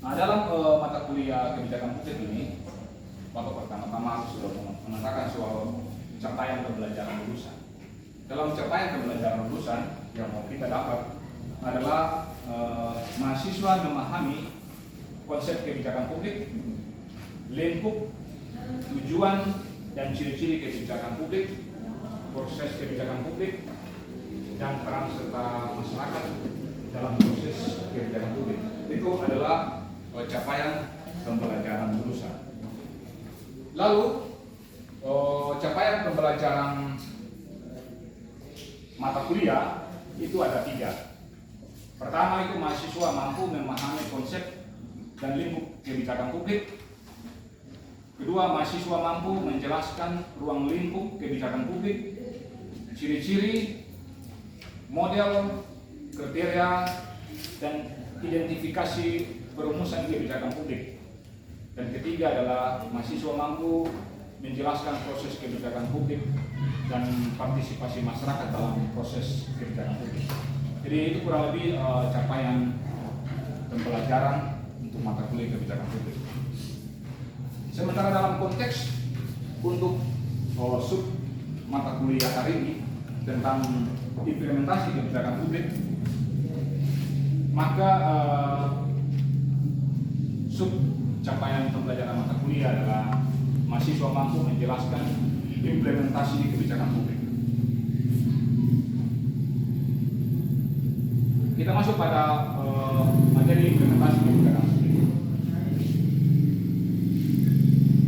Nah, dalam mata kuliah kebijakan publik ini, Bapak pertama-tama sudah mengatakan soal capaian pembelajaran lulusan. Dalam capaian pembelajaran lulusan yang mau kita dapat adalah mahasiswa memahami konsep kebijakan publik, lingkup, tujuan dan ciri-ciri kebijakan publik, proses kebijakan publik, dan peran serta masyarakat dalam proses kebijakan publik. Itu adalah capaian pembelajaran lulusan. Lalu capaian pembelajaran mata kuliah itu ada 3. Pertama itu mahasiswa mampu memahami konsep dan lingkup kebijakan publik. Kedua, mahasiswa mampu menjelaskan ruang lingkup kebijakan publik, ciri-ciri, model, kriteria, dan identifikasi perumusan kebijakan publik. Dan ketiga adalah mahasiswa mampu menjelaskan proses kebijakan publik dan partisipasi masyarakat dalam proses kebijakan publik. Jadi itu kurang lebih capaian pembelajaran untuk mata kuliah kebijakan publik. Sementara dalam konteks untuk sub mata kuliah hari ini tentang implementasi kebijakan publik, maka sub capaian pembelajaran mata kuliah adalah mahasiswa mampu menjelaskan implementasi kebijakan publik. Kita masuk pada materi implementasi kebijakan publik.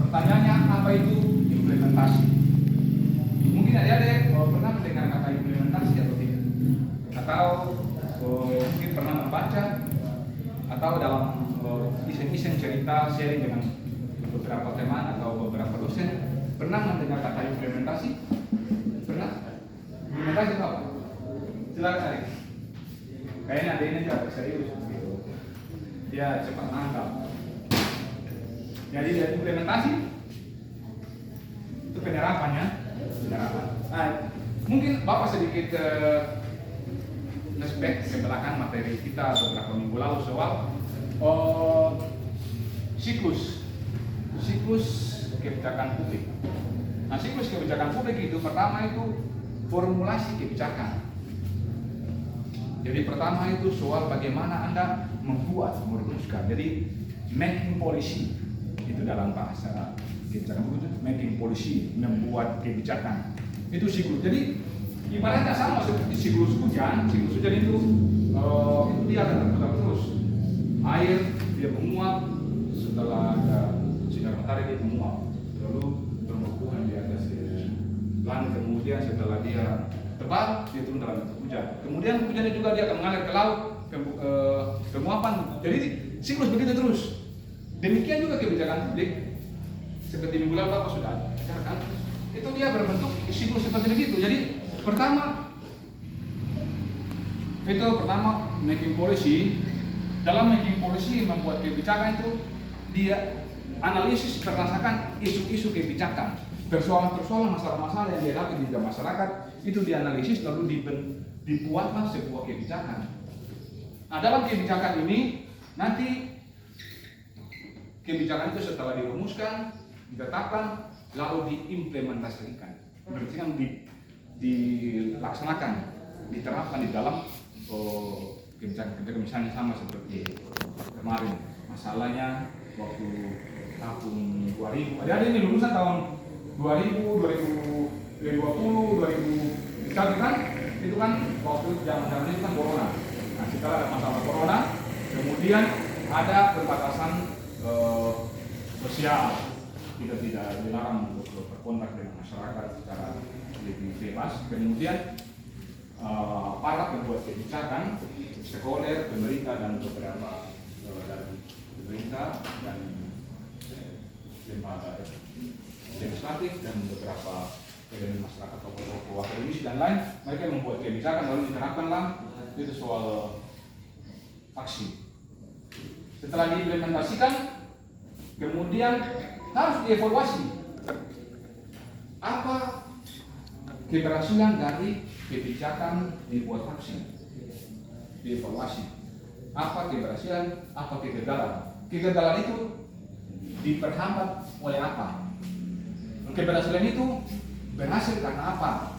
Pertanyaannya, apa itu implementasi? Mungkin adik-adik pernah mendengar kata implementasi atau tidak? Atau mungkin pernah membaca atau dalam iseng-iseng cerita sharing dengan beberapa teman atau beberapa dosen pernah mendengar kata implementasi? Pernah? Implementasi itu apa? Silakan Arik. Kayaknya ada ini agak serius gitu. Dia cepat nangkap. Jadi dari implementasi itu penerapannya, penerapan. Nah, mungkin Bapak sedikit flashback ke belakang materi kita beberapa minggu lalu soal siklus kebijakan publik. Nah, siklus kebijakan publik itu pertama itu formulasi kebijakan. Jadi pertama itu soal bagaimana Anda merumuskan. Jadi making policy itu dalam bahasa kebijakan publik, making policy, membuat kebijakan. Itu siklus. Jadi ibaratnya sama seperti siklus hujan. Siklus hujan itu dia akan terputar terus. Air dia menguap, setelah ada sinar matahari dia menguap, lalu bermukuhan di atas langit. Kemudian setelah dia tebal, dia turun dalam bentuk hujan. Kemudian hujannya juga dia akan mengalir ke laut, ke penguapan. Jadi siklus begitu terus. Demikian juga kebijakan publik. Seperti minggu lalu Bapak sudah ajarkan, itu dia berbentuk siklus seperti begitu. Jadi pertama making policy. Dalam making policy membuat kebijakan itu dia analisis berdasarkan isu-isu kebijakan, persoalan-persoalan, masalah-masalah yang dihadapi di masyarakat itu dianalisis lalu dibuatlah sebuah kebijakan. Nah, dalam kebijakan ini nanti kebijakan itu setelah dirumuskan, ditetapkan, lalu diimplementasikan, berarti kan dilaksanakan, diterapkan di dalam kebijakan. Misalnya sama seperti kemarin masalahnya waktu tahun 2000, ada ini lulusan tahun 2000, 2020, 2021 kan, itu kan waktu zaman itu kan corona. Nah, setelah ada masalah corona, kemudian ada perbatasan sosial, kita tidak dilarang untuk berkontak dengan masyarakat secara lebih bebas. Kemudian para pembuat kebijakan, stakeholder, pemerintah dan beberapa dari pemerintah dan lembaga legislatif dan beberapa elemen masyarakat, tokoh-tokoh akademisi dan lain, mereka membuat kebijakan lalu diterapkanlah. Itu soal aksi. Setelah diimplementasikan, kemudian harus dievaluasi apa keberhasilan dari kebijakan dibuat aksi. Dievaluasi apa keberhasilan, apa kegagalan. kegagalan itu diperhambat oleh apa? Keberhasilan itu berhasil karena apa?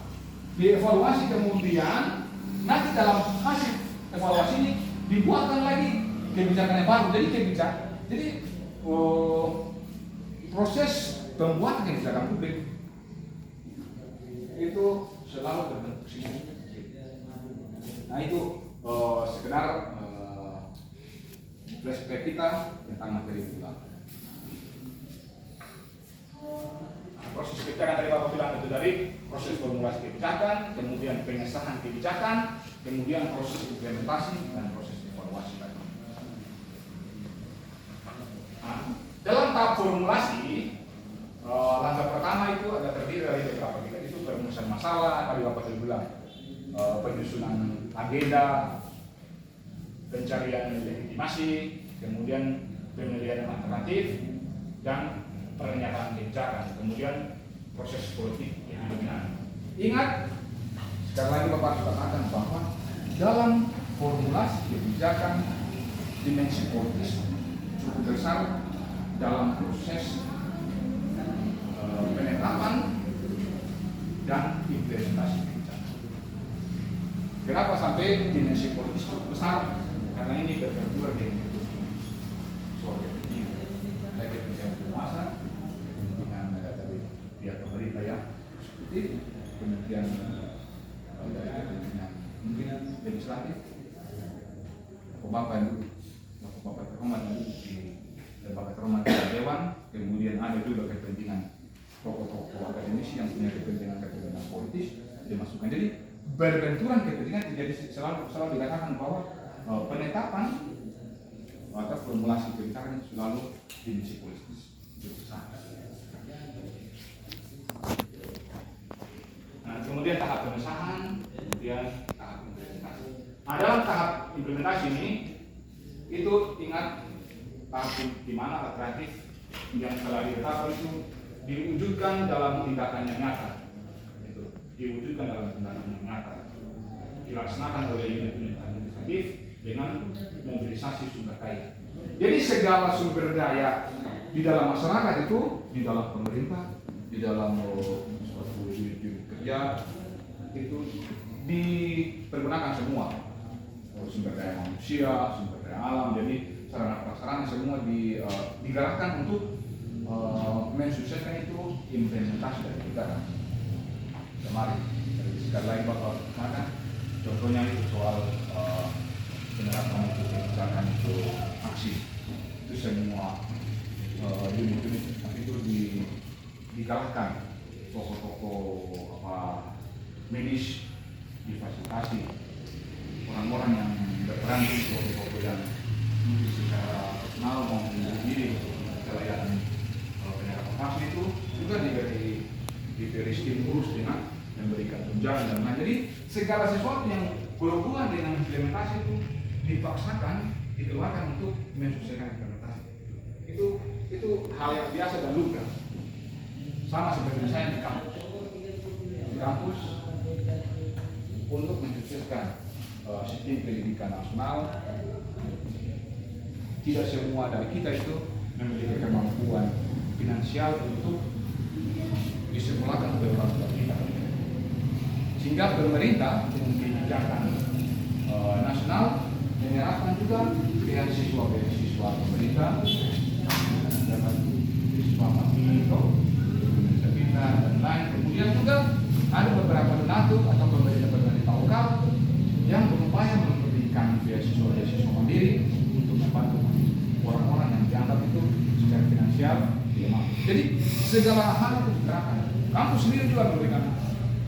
Dievaluasi kemudian nanti dalam hasil evaluasi ini dibuatkan lagi kebijakan yang baru. Jadi proses pembuatan kebijakan publik itu selalu berbentuk sistem. Nah itu sekedar flashback kita tentang materi kita. Proses kebijakan tadi Bapak bilang itu dari proses formulasi kebijakan, kemudian pengesahan kebijakan, kemudian proses implementasi dan proses evaluasi tadi. Nah, dalam tahap formulasi, langkah pertama itu ada terdiri dari beberapa tingkat, itu perumusan masalah, tadi Bapak tadi bilang, penyusunan agenda, pencarian legitimasi, kemudian penilaian alternatif, dan pernyataan kebijakan, kemudian proses politik yang dominan. Ingat, sekali lagi Bapak katakan bahwa dalam formulasi kebijakan dimensi politis cukup besar dalam proses penetapan dan implementasi kebijakan. Kenapa sampai dimensi politis cukup besar? Karena ini berbenturan dengan soal kepentingan, baik kepentingan penguasa, kepentingan dari pihak pemerintah ya, seperti kemudian dari kepentingan mungkin legislatif, Bapak terhormat di lembaga terhormat dewan, kemudian ada juga kepentingan tokoh-tokoh akademisi yang punya kepentingan politis dimasukkan. Jadi berbenturan kepentingan, jadi selalu dikatakan bahwa penetapan atau formulasi kebijakan selalu dimensi politis. Nah, kemudian tahap pengesahan, kemudian tahap implementasi. Nah, dalam tahap implementasi ini, itu ingat tahap di mana alternatif yang telah ditetapkan itu diwujudkan dalam tindakan yang nyata. Itu diwujudkan dalam tindakan yang nyata. Dilaksanakan oleh unit-unit administratif dengan mobilisasi sumber daya. Jadi segala sumber daya di dalam masyarakat itu, di dalam pemerintah, di dalam suatu unit kerja itu dipergunakan semua, sumber daya manusia, sumber daya alam. Jadi sarana prasarana semua digerakkan untuk mensukseskan itu implementasi dari kebijakan. Kemarin dari sekali lagi Bapak katakan, contohnya itu soal penerapan itu kebijakan itu aksi, itu semua unit-unit itu digalakkan, tokoh-tokoh medis difasilitasi, orang-orang yang berperan di tokoh-tokoh yang mungkin secara personal maupun diri kelayakan penerapan aksi itu juga diberi stimulus dengan memberikan tunjangan dan lain. Jadi segala sesuatu yang berhubungan dengan implementasi itu dipaksakan, dikeluarkan untuk mensukseskan implementasi. Itu hal yang biasa dan lumrah. Sama seperti saya di kampus. Di kampus untuk mensukseskan sistem pendidikan nasional, tidak semua dari kita itu memiliki kemampuan finansial untuk disekolahkan ke orang tua kita. Sehingga pemerintah dengan kebijakan nasional menyerahkan juga beasiswa pemerintah, dapat beasiswa makro, kita dan lain. Kemudian juga ada beberapa donatur atau pemerintah lokal yang berupaya memberikan beasiswa mandiri untuk membantu orang-orang yang dianggap itu secara finansial lemah. Jadi segala hal itu digerakkan. Kampus sendiri juga memberikan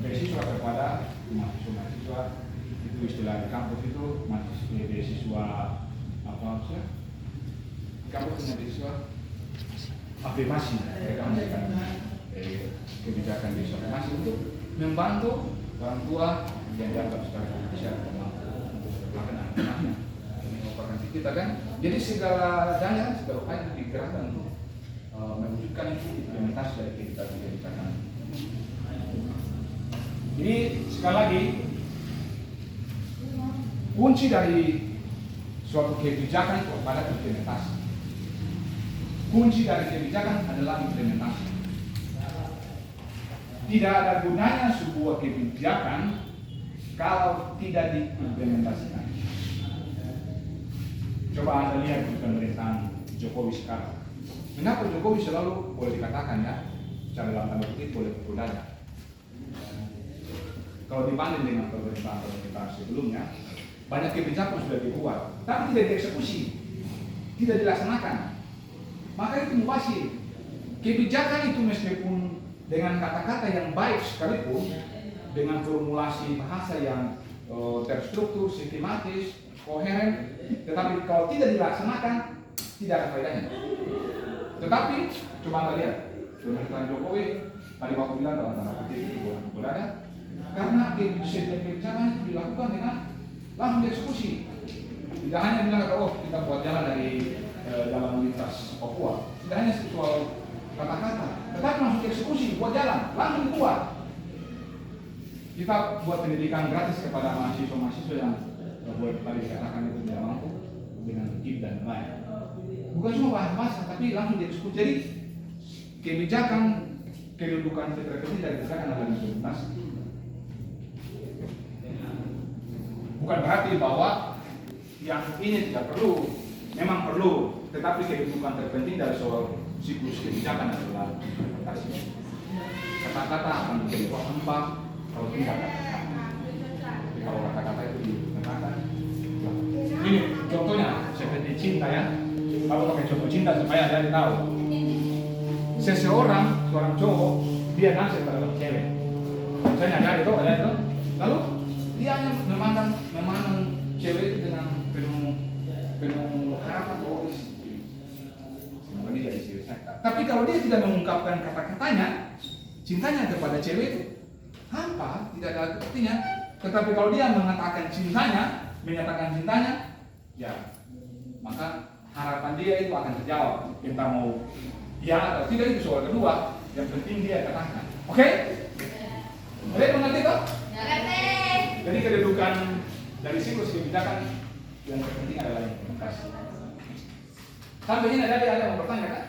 beasiswa kepada mahasiswa. Itu istilah di kampus itu beasiswa apa sih? Kampus punya beasiswa afirmasi. Mereka memberikan kebijakan beasiswa afirmasi untuk membantu orang tua yang dianggap secara finansial lemah untuk melakukan anaknya. Ini merupakan kita kan. Jadi segala daya, segala upaya itu digerakkan untuk mewujudkan itu implementasi dari kebijakan. Ini sekali lagi kunci dari suatu kebijakan itu pada implementasi. kunci dari kebijakan adalah implementasi. Tidak ada gunanya sebuah kebijakan kalau tidak diimplementasikan. Coba Anda lihat di pemerintahan Jokowi sekarang. Kenapa Jokowi selalu boleh dikatakan ya, secara dalam tanda kutip boleh pukul dada. Kalau dibanding dengan pemerintahan sebelumnya, banyak kebijakan sudah dibuat, tapi tidak dieksekusi, tidak dilaksanakan. Maka itu mubazir. Kebijakan itu meskipun dengan kata-kata yang baik sekalipun, dengan formulasi bahasa yang terstruktur, sistematis, koheren, tetapi kalau tidak dilaksanakan, tidak ada faedahnya. Tetapi coba Anda lihat pemerintahan Jokowi tadi waktu bilang dalam tanda kutip itu berada, karena setiap kebijakan itu dilakukan dengan langsung dieksekusi. Tidak hanya bilang oh kita buat jalan dari jalan lintas Papua, tidak hanya soal kata-kata, tetapi langsung dieksekusi, buat jalan, langsung dibuat. Kita buat pendidikan gratis kepada mahasiswa-mahasiswa yang buat tadi dikatakan itu tidak mampu dengan KIP dan lain. Bukan cuma bahasa, tapi langsung dieksekusi. Jadi kebijakan kedudukan terpenting dari kebijakan adalah implementasi. Bukan berarti bahwa yang ini tidak perlu, memang perlu, tetapi kedudukan terpenting dari soal siklus kebijakan adalah implementasi. Kata-kata akan menjadi hampa kalau tidak kata-kata. Jadi kalau kata-kata itu dikatakan, ini contohnya seperti cinta ya. Kalau pakai contoh cinta supaya Anda tahu, seorang cowok dia naksir terhadap cewek. Misalnya ada itu, lalu dia hanya memandang cewek itu dengan penuh harapan semoga dia jadi serius. Tapi kalau dia tidak mengungkapkan kata-katanya, cintanya kepada cewek itu hampa, tidak ada artinya. Tetapi kalau dia mengatakan cintanya, menyatakan cintanya, ya maka harapan dia itu akan terjawab. Entah mau ya atau tidak itu soal kedua, yang penting dia katakan. Oke? Boleh mengerti toh? Jadi kedudukan dari siklus kebijakan yang terpenting adalah implementasi. Sampai ini ada yang mau bertanya kan?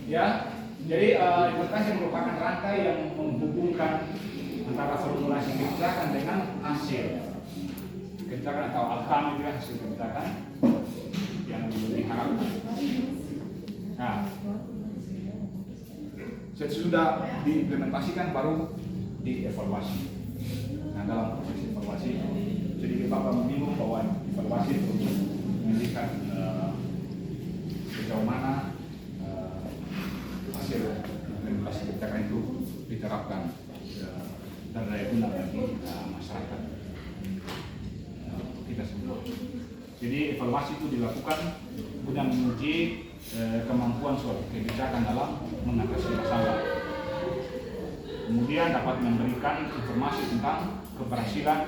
Ya, jadi implementasi merupakan rantai yang menghubungkan antara formulasi kebijakan dengan hasil kebijakan atau outcome itu hasil kebijakan yang diharapkan. Nah, sesudah diimplementasikan baru dievaluasi. Nah, dalam proses evaluasi, jadi Bapak menyinggung bahwa evaluasi untuk melihat sejauh mana hasil implementasi kebijakan itu diterapkan dan daya guna bagi masyarakat kita semua. Jadi evaluasi itu dilakukan guna menguji kemampuan suatu kebijakan dalam mengatasi masalah. Kemudian dapat memberikan informasi tentang keberhasilan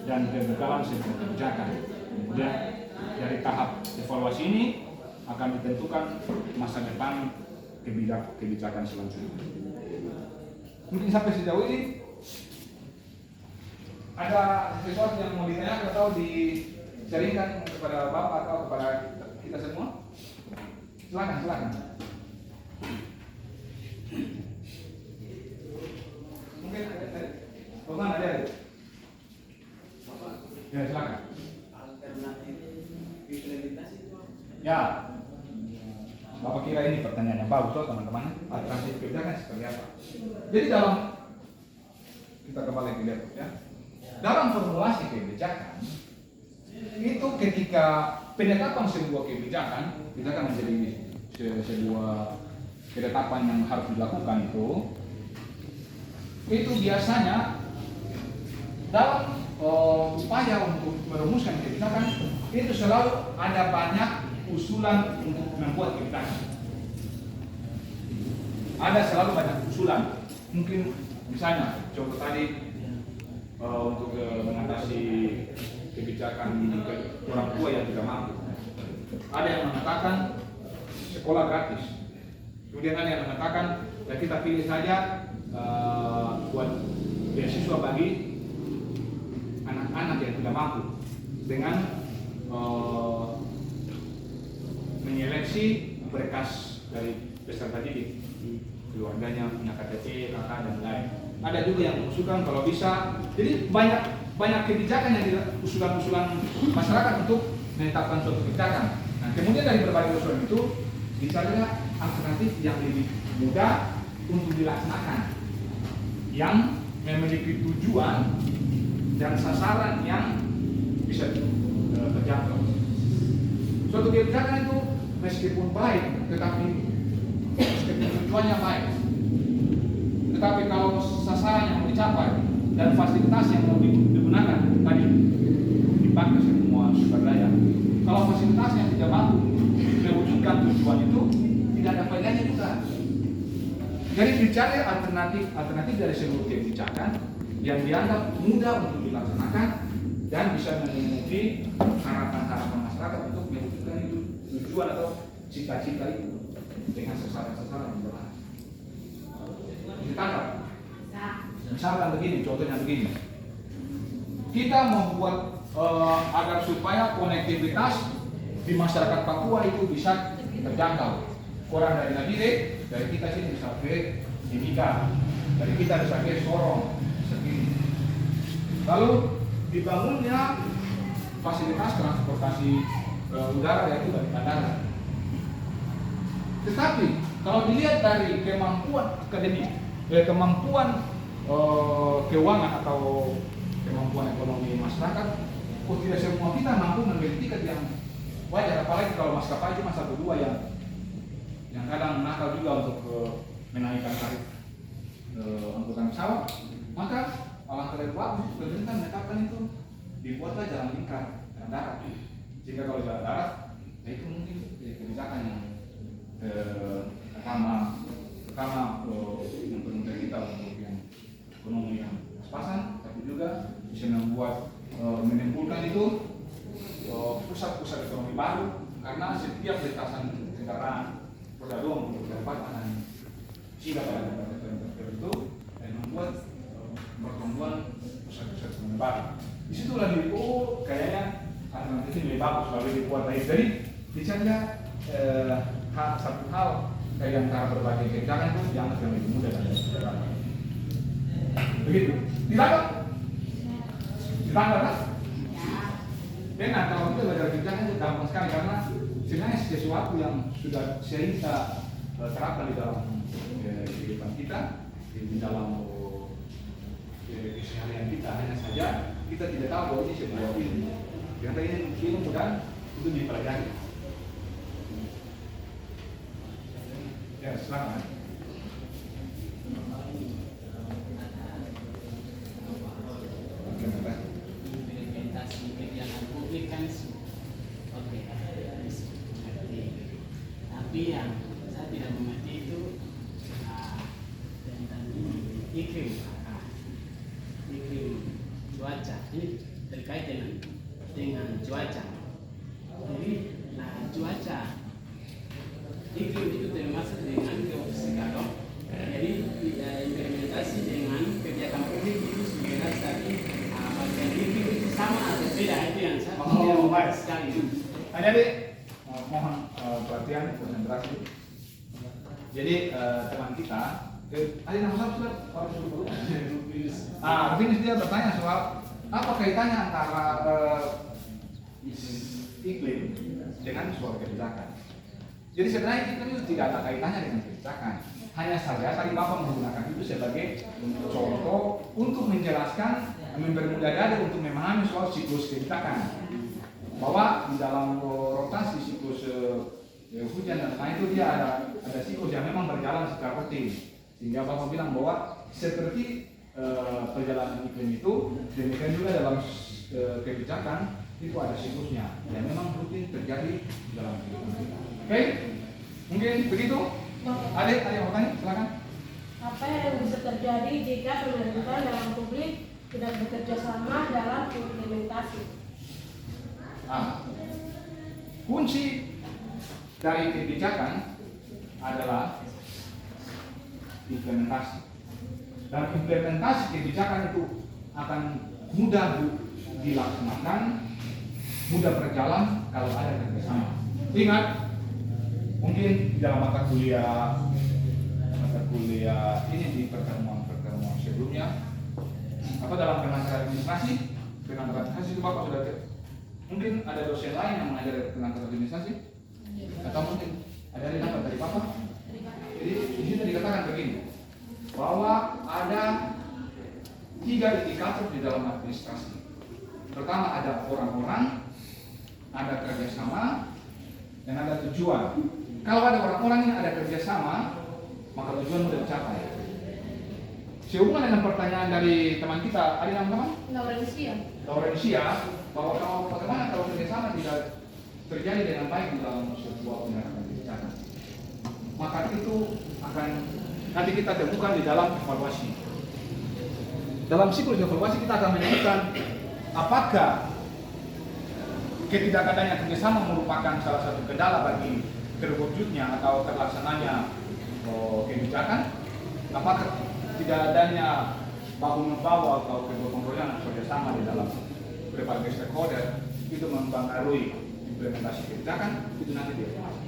dan kegagalan sebuah kebijakan. Kemudian dari tahap evaluasi ini akan ditentukan masa depan kebijakan selanjutnya. Mungkin sampai sejauh ini ada sesuatu yang mau ditanyakan atau diceritakan kepada Bapak atau kepada kita semua? Silakan. Mungkin ada. Ya, silakan. Alternatif implementasi itu. Ya. Bapak kira ini pertanyaan yang bagus loh teman-teman. Alternatif kebijakan seperti apa? Jadi dalam kita kembali ke laptop ya. Dalam formulasi kebijakan itu ketika penetapan sebuah kebijakan menjadi sebuah ketetapan yang harus dilakukan itu biasanya dalam upaya untuk merumuskan kebijakan itu selalu ada banyak usulan untuk membuat kebijakan. Ada selalu banyak usulan. Mungkin misalnya contoh tadi untuk mengatasi kebijakan orang tua yang tidak mampu. Ada yang mengatakan sekolah gratis. Kemudian ada yang mengatakan ya kita pilih saja buat beasiswa bagi anak-anak yang tidak mampu dengan menyeleksi berkas dari peserta didik, keluarganya, punya KTP, kakak dan lain. Ada juga yang mengusulkan kalau bisa. Jadi banyak kebijakan yang usulan-usulan masyarakat untuk menetapkan suatu kebijakan. Nah, kemudian dari berbagai usulan itu dicarilah alternatif yang lebih mudah untuk dilaksanakan, yang memiliki tujuan dan sasaran yang bisa terjangkau. Suatu kebijakan itu meskipun baik, tetapi meskipun tujuannya baik, tetapi kalau sasaran yang mau dicapai dan fasilitas yang mau digunakan tadi dipakai semua sumber daya, kalau fasilitasnya tidak mampu mewujudkan tujuan itu, tidak ada faedahnya juga. Jadi dicari alternatif dari seluruh kebijakan yang dianggap mudah untuk dilaksanakan dan bisa memenuhi harapan-harapan masyarakat untuk mewujudkan itu tujuan atau cita-cita itu dengan sasaran-sasaran yang jelas. Ditangkap. Misalkan begini, contohnya begini. Kita membuat agar supaya konektivitas di masyarakat Papua itu bisa terjangkau. Orang dari Nabire, dari kita sini bisa ke Timika, dari kita bisa ke Sorong, segini. Lalu dibangunnya fasilitas transportasi udara yaitu dari bandara. Tetapi kalau dilihat dari kemampuan akademik, kemampuan keuangan atau kemampuan ekonomi masyarakat, kok tidak semua kita mampu membeli tiket yang wajar, apalagi kalau maskapai cuma 1-2 yang kadang nakal juga untuk menaikkan tarif angkutan pesawat. Maka alangkah lebih bagus pemerintah menetapkan itu, dibuatlah jalan lingkar, jalan darat. Jika kalau jalan darat, ya itu mungkin kebijakan yang pertama mempermudah kita untuk yang ekonomi yang pas-pasan, tapi juga bisa membuat menimbulkan itu pusat-pusat ekonomi baru, karena setiap lintasan kendaraan roda 2 untuk pendapatan sehingga pada tertentu dan membuat pertumbuhan pusat-pusat ekonomi baru. Disitulah kayaknya alternatif ini lebih bagus kalau dibuat baik. Jadi bicara satu hal dari antara berbagai kebijakan itu dianggap yang lebih mudah dan lebih begitu. Ditangkap kan? Benar, kalau kita belajar kebijakan itu gampang sekali karena sebenarnya sesuatu yang sudah sering kita terapkan di dalam kehidupan kita, di dalam keseharian kita. Hanya saja kita tidak tahu bahwa ini sebuah ilmu. Karena ini ilmu dan itu dipelajari. Ya, silakan. Implementasi kebijakan publik kan oke, mengerti. Tapi yang saya tidak mengerti itu tentang iklim cuaca. Ini terkait dengan cuaca. Jadi, cuaca iklim itu termasuk dengan geofisika dong. Jadi implementasi dengan kebijakan publik itu sebenarnya tadi bagian iklim itu sama atau beda, itu yang saya baik sekali. Adik-adik mohon perhatian, konsentrasi. Jadi teman kita, ada nama siapa sudah? Rufinus dia bertanya soal apa kaitannya antara iklim dengan suatu kebijakan. Jadi sebenarnya iklim itu tidak ada kaitannya dengan kebijakan. Hanya saja tadi Bapak menggunakan itu sebagai contoh untuk menjelaskan, mempermudah dada untuk memahami soal siklus kebijakan. Bahwa di dalam rotasi siklus hujan dan lain itu dia ada siklus yang memang berjalan secara rutin. Sehingga Bapak bilang bahwa seperti perjalanan iklim itu, demikian juga dalam kebijakan itu ada siklusnya yang memang rutin terjadi dalam kehidupan kita. Oke, mungkin begitu. Ada yang mau tanya? Silakan. Apa yang bisa terjadi jika pemerintah dalam publik tidak bekerja sama dalam implementasi? Kunci dari kebijakan adalah implementasi. Dan implementasi kebijakan itu akan mudah dilaksanakan, mudah berjalan kalau ada kerjasama. Ingat, mungkin di dalam mata kuliah ini di pertemuan sebelumnya, apa dalam pengajaran administrasi itu Bapak sudah mungkin ada dosen lain yang mengajar tentang administrasi, atau mungkin ada yang dapat dari Bapak. Jadi di sini dikatakan begini, bahwa ada 3 indikator di dalam administrasi. Pertama ada orang-orang, ada kerjasama, dan ada tujuan. Kalau ada orang-orang yang ada kerjasama, maka tujuan sudah dicapai. Sehubungan dengan pertanyaan dari teman kita, ada yang teman? Laurencia, bahwa bagaimana kalau kerjasama tidak terjadi dengan baik di dalam sebuah kebijakan, maka itu akan nanti kita temukan di dalam evaluasi. Dalam siklus evaluasi kita akan menemukan apakah ketidakadanya kerjasama merupakan salah satu kendala bagi terwujudnya atau terlaksananya kebijakan, apakah tidak adanya bahu-membahu atau kegotong-royongan kerjasama di dalam berbagai stakeholder itu mempengaruhi implementasi kebijakan, itu nanti dievaluasi.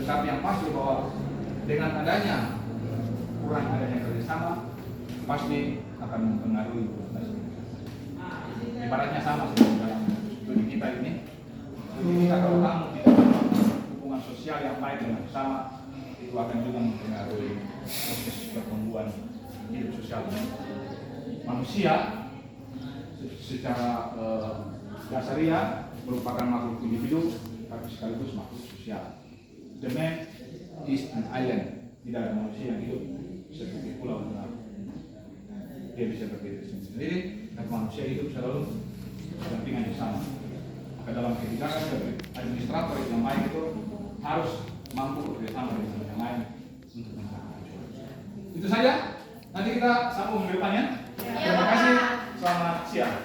Tetapi yang pasti bahwa dengan adanya kurang adanya kerjasama pasti akan mempengaruhi implementasi kebijakan. Ibaratnya sama seperti dalam studi kita ini, kita kalau kamu tidak membangun hubungan sosial yang baik dengan sesama, itu akan juga mempengaruhi proses pertumbuhan hidup sosial. Manusia secara dasariah merupakan makhluk individu, tapi sekaligus makhluk sosial. The man is an island. Tidak ada manusia yang hidup seperti pulau benar. Dia bisa berdiri sendiri, dan manusia hidup selalu kepentingan yang sama. Maka dalam kebijakan administrator yang baik itu harus mampu bekerjasama dengan yang lain untuk mencapai tujuan. Itu saja. Nanti kita sambung ke depannya. Terima kasih. Selamat siang.